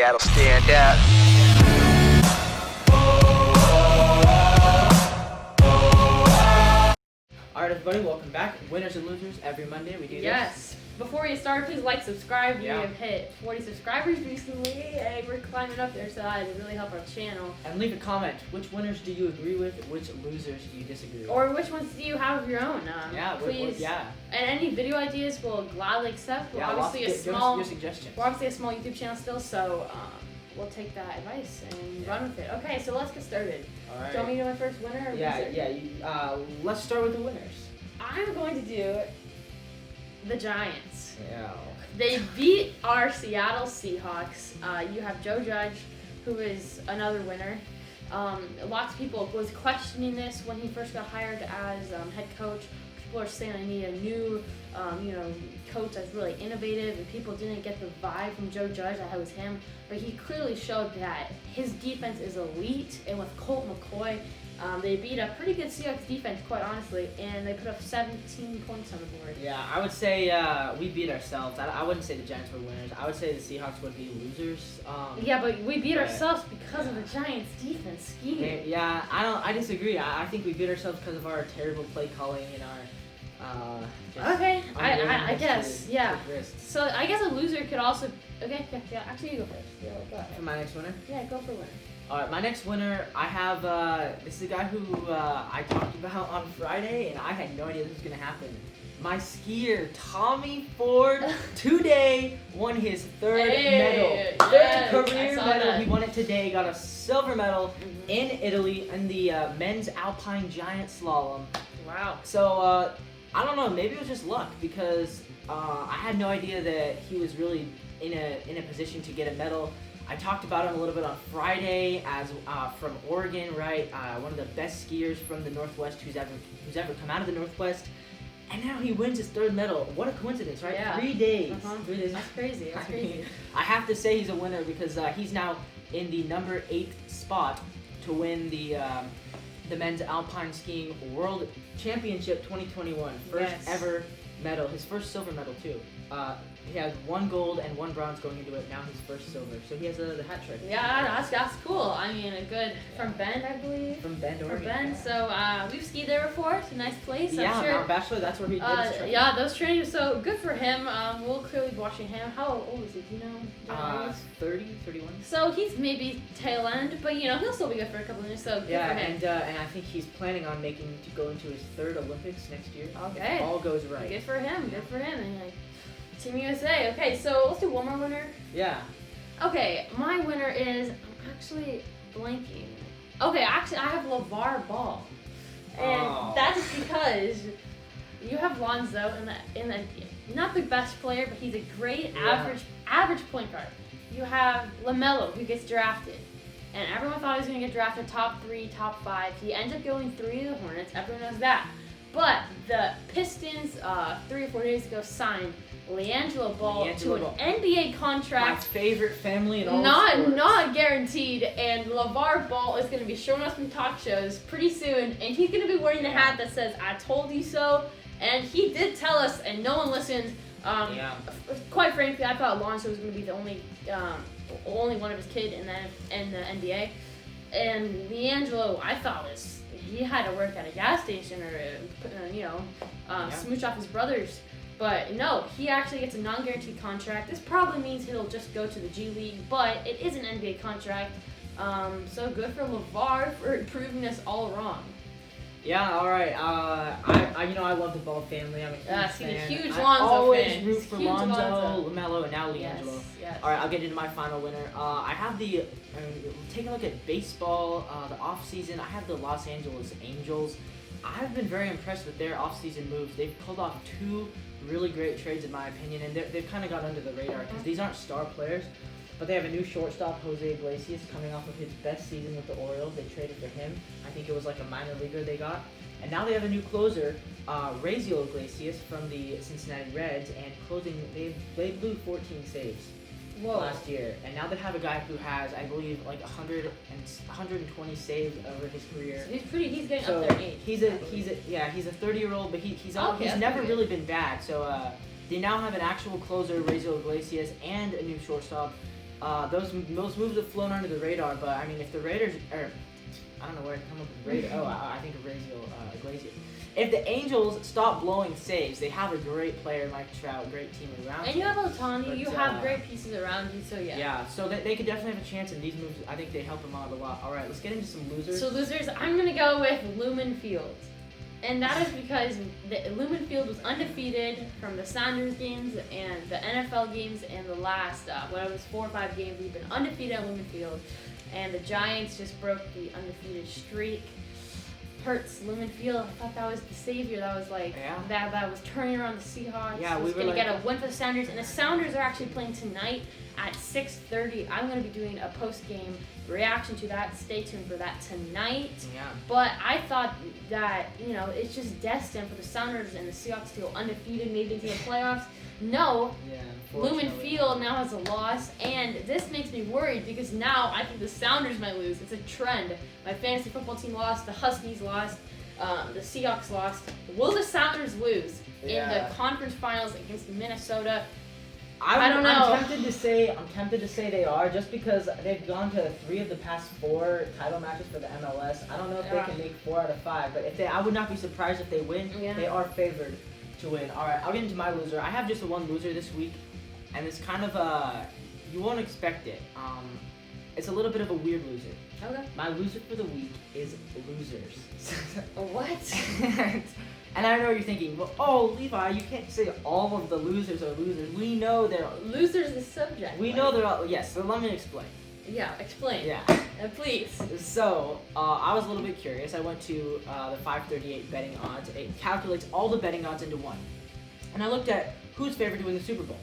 Seattle stand out. Alright everybody, welcome back. Winners and losers every Monday we do this. Yes. Before you start, please like, subscribe. Yeah. We have hit 40 subscribers recently. Hey, we're climbing up there, so that would really help our channel. And leave a comment. Which winners do you agree with? Which losers do you disagree with? Or which ones do you have of your own? Please. Yeah. And any video ideas we'll gladly accept. We're Yeah, obviously give us your suggestions. We're obviously a small YouTube channel still, so we'll take that advice and run with it. Okay, so let's get started. Alright. Do you want me to do my first winner? Or loser? Let's start with the winners. I'm going to do the Giants. Yeah. They beat our Seattle Seahawks. You have Joe Judge, who is another winner. Lots of people was questioning this when he first got hired as head coach. People are saying I need a new, coach that's really innovative, and people didn't get the vibe from Joe Judge that it was him. But he clearly showed that his defense is elite, and with Colt McCoy, they beat a pretty good Seahawks defense, quite honestly, and they put up 17 points on the board. Yeah, I would say we beat ourselves. I wouldn't say the Giants were winners. I would say the Seahawks would be losers. Yeah, but we beat ourselves because of the Giants' defense scheme. Yeah, I disagree. I think we beat ourselves because of our terrible play calling and our okay, I guess, yeah. Risks. So I guess a loser could also. Okay, yeah. Actually, you go first. Yeah, go ahead. For my next winner? Yeah, go for winner. Alright, my next winner, I have, this is a guy who I talked about on Friday, and I had no idea this was going to happen. My skier, Tommy Ford, today won his third medal. Yes, Third career I saw medal. that. He won it today, got a silver medal in Italy in the men's alpine giant slalom. Wow. So, I don't know, maybe it was just luck, because I had no idea that he was really in a position to get a medal. I talked about him a little bit on Friday as from Oregon, right? One of the best skiers from the Northwest who's ever come out of the Northwest, and now he wins his third medal. What a coincidence, right? Yeah. 3 days. 3 days. That's crazy. That's crazy. I have to say he's a winner because he's now in the number 8 spot to win the men's alpine skiing world championship 2021. First ever medal. His first silver medal too. He has 1 gold and 1 bronze going into it. Now his first silver. So he has the hat trick. Yeah, that's cool. I mean, from Bend, I believe. From Bend, Oregon. From Bend. So we've skied there before. It's a nice place. Yeah, I'm sure. Mount Bachelor. That's where he did his training. Yeah, those trainings. So good for him. We'll clearly be watching him. How old is he? Do you know? 30, 31. So he's maybe tail end, but he'll still be good for a couple of years. So good for him. And I think he's planning on making to go into his 3rd Olympics next year. Okay. If all goes right. Good for him. Good for him. And Team USA. Okay, so let's do one more winner. Yeah. Okay, my winner is I'm actually blanking. Okay, actually I have LeVar Ball, and that's because you have Lonzo in the not the best player, but he's a great average point guard. You have LaMelo who gets drafted, and everyone thought he was gonna get drafted top 3, top 5. He ends up going 3 to the Hornets. Everyone knows that. But the Pistons 3 or 4 days ago signed LiAngelo Ball to an NBA contract. My favorite family in all sports. Not guaranteed, and LeVar Ball is going to be showing us some talk shows pretty soon, and he's going to be wearing the hat that says "I told you so," and he did tell us, and no one listened. Quite frankly, I thought Lonzo was going to be the only one of his kid in the NBA, and LiAngelo, I thought he had to work at a gas station or smooch off his brothers. But no, he actually gets a non-guaranteed contract. This probably means he'll just go to the G League, but it is an NBA contract. So good for LeVar for proving us all wrong. Yeah, all right. I love the Ball family. I'm a huge fan. A huge I Lonzo always fan. root for Lonzo, LaMelo, and now LiAngelo. Yes. All right, I'll get into my final winner. I have take a look at baseball, the off-season. I have the Los Angeles Angels. I've been very impressed with their off-season moves. They've pulled off 2 really great trades, in my opinion, and they've kind of got under the radar because these aren't star players. But they have a new shortstop, Jose Iglesias, coming off of his best season with the Orioles. They traded for him. I think it was like a minor leaguer they got. And now they have a new closer, Raisel Iglesias from the Cincinnati Reds, and they blew 14 saves. last year, and now they have a guy who has, I believe, like 120 saves over his career. So he's getting up there in age. He's a 30-year-old, but he's never really been bad. So they now have an actual closer, Raisel Iglesias, and a new shortstop, those moves have flown under the radar. But I mean, if the Raiders, or I don't know where to come up with Raiders. Oh, I think of Iglesias. If the Angels stop blowing saves, they have a great player, Mike Trout, great team around. And you have Otani, But, you have great pieces around you, so yeah. Yeah, so they could definitely have a chance in these moves. I think they help them out a lot. All right, let's get into some losers. So losers, I'm gonna go with Lumen Field, and that is because Lumen Field was undefeated from the Sounders games and the NFL games, and the last 4 or 5 games we've been undefeated at Lumen Field, and the Giants just broke the undefeated streak. Hurts Lumen Field. I thought that was the savior. That was like that was turning around the Seahawks. Yeah, we were gonna get a win for the Sounders, and the Sounders are actually playing tonight at 6:30. I'm gonna be doing a post-game reaction to that. Stay tuned for that tonight. Yeah. But I thought that it's just destined for the Sounders and the Seahawks to go undefeated, maybe into the playoffs. No. Yeah. Lumen Field now has a loss, and this makes me worried because now I think the Sounders might lose. It's a trend. My fantasy football team lost, the Huskies lost, the Seahawks lost. Will the Sounders lose in the conference finals against Minnesota? I don't know. I'm tempted to say they are, just because they've gone to 3 of the past 4 title matches for the MLS. I don't know if they can make 4 out of 5, but I would not be surprised if they win. Yeah. They are favored to win. All right, I'll get into my loser. I have just the one loser this week, and it's kind of you won't expect it. It's a little bit of a weird loser. Okay. My loser for the week is losers. What? And I know you're thinking, well, oh, Levi, you can't say all of the losers are losers. We know they're losers is subject. We know they're all. Yes. So let me explain. Yeah, explain. Yeah. Please. So I was a little bit curious. I went to the 538 betting odds. It calculates all the betting odds into one, and I looked at who's favored to win the Super Bowl.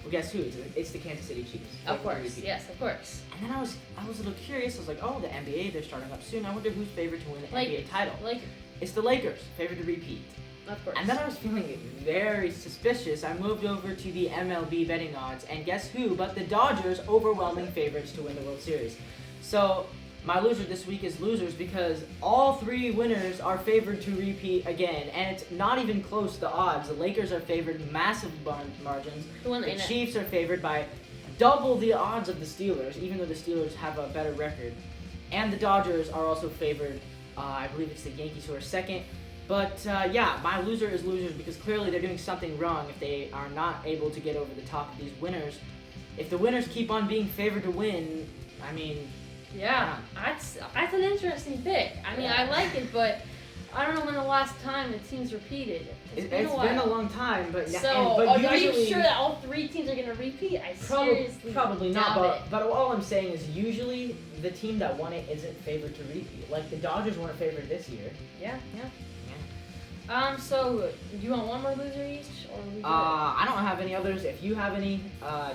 Well, guess who? It's the Kansas City Chiefs. Of course. Yes, of course. And then I was a little curious. I was like, oh, the NBA, they're starting up soon. I wonder who's favored to win the NBA title. Lakers. It's the Lakers, favored to repeat. Of course. And then I was feeling very suspicious. I moved over to the MLB betting odds, and guess who? But the Dodgers, overwhelming favorites to win the World Series. So my loser this week is losers because all 3 winners are favored to repeat again, and it's not even close. The odds. The Lakers are favored massive margins. The Chiefs are favored by double the odds of the Steelers, even though the Steelers have a better record. And the Dodgers are also favored. I believe it's the Yankees who are second. But my loser is losers because clearly they're doing something wrong if they are not able to get over the top of these winners. If the winners keep on being favored to win, I mean... Yeah, that's an interesting pick. I mean, I like it, but I don't know when the last time the team's repeated. It's been a long time, but... are you sure that all 3 teams are going to repeat? I seriously probably not, doubt it. But all I'm saying is usually the team that won it isn't favored to repeat. Like, the Dodgers weren't favored this year. Yeah. So, do you want one more loser each, or we I don't have any others. If you have any,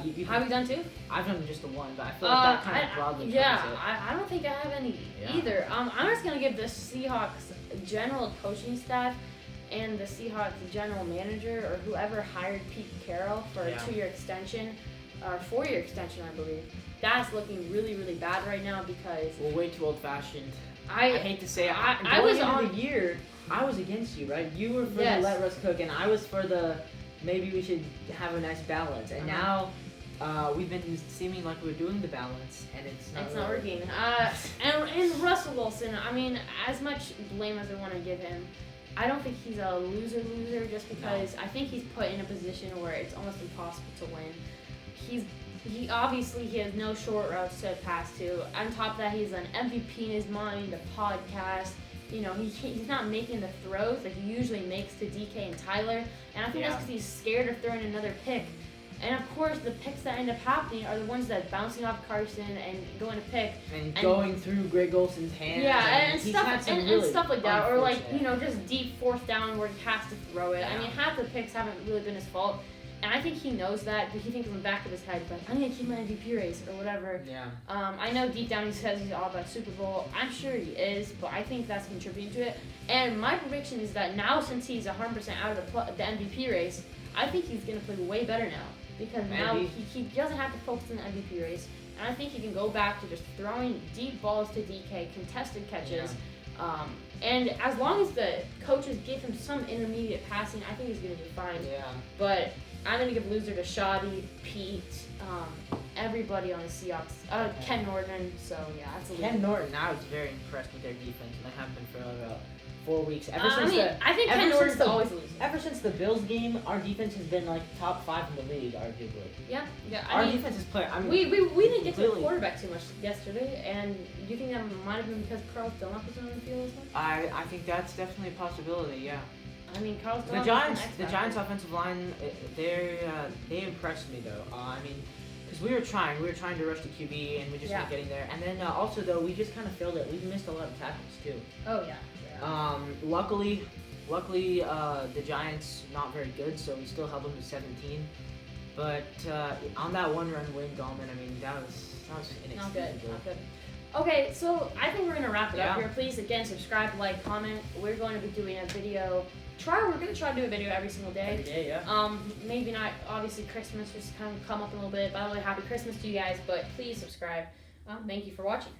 you have we done 2? I've done just the one, but I feel like that kind of broadly covers it. I don't think I have any either. I'm just gonna give the Seahawks general coaching staff and the Seahawks general manager or whoever hired Pete Carroll for a 2-year extension, or 4-year extension, I believe. That's looking really, really bad right now because we're way too old-fashioned. I hate to say it. I was on the year. I was against you, right? You were for the let Russ cook, and I was for the maybe we should have a nice balance. And now we've been seeming like we're doing the balance, and it's not working. And Russell Wilson, I mean, as much blame as I want to give him, I don't think he's a loser just because I think he's put in a position where it's almost impossible to win. He obviously has no short routes to pass to. On top of that, he's an MVP in his mind, a podcast. He's not making the throws that he usually makes to DK and Tyler. And I think that's because he's scared of throwing another pick. And of course, the picks that end up happening are the ones that bouncing off Carson and going to pick. And going through Greg Olson's hands. Yeah, and stuff like that. Or just deep 4th down where he has to throw it. Yeah. I mean, half the picks haven't really been his fault. And I think he knows that, but he thinks in the back of his head, like, I'm going to keep my MVP race or whatever. Yeah. I know deep down he says he's all about Super Bowl. I'm sure he is, but I think that's contributing to it. And my prediction is that now since he's 100% out of the MVP race, I think he's going to play way better now. Because now he doesn't have to focus on the MVP race. And I think he can go back to just throwing deep balls to DK, contested catches. Yeah. And as long as the coaches give him some intermediate passing, I think he's going to be fine. Yeah. But I'm going to give loser to Shoddy, Pete, everybody on the Seahawks. Ken Norton. So yeah, that's a Ken Norton, I was very impressed with their defense, and I have been for about 4 weeks. I think Ken Norton's always losing. Ever since the Bills game, our defense has been like top 5 in the league, arguably. Yeah. Our defense is playing. We didn't get to the quarterback too much yesterday, and you think that might have been because Carl Dunlap was on the field as well? I think that's definitely a possibility. Yeah. I mean, Carl Dunlap. The Giants' offensive line, they impressed me though. Because we were trying to rush the QB, and we just weren't getting there. And then also though, we just kind of failed it. We missed a lot of tackles too. Oh yeah. Luckily, the Giants not very good, so we still held them to 17. But on that one-run win, Gallman, I mean, that was inexcusable. Not good. Okay, so I think we're gonna wrap it up Yeah. here. Please, again, subscribe, like, comment. We're going to be doing a video. We're gonna try to do a video every single day. Every day, yeah. Maybe not. Obviously, Christmas just kind of come up a little bit. By the way, happy Christmas to you guys. But please subscribe. Thank you for watching.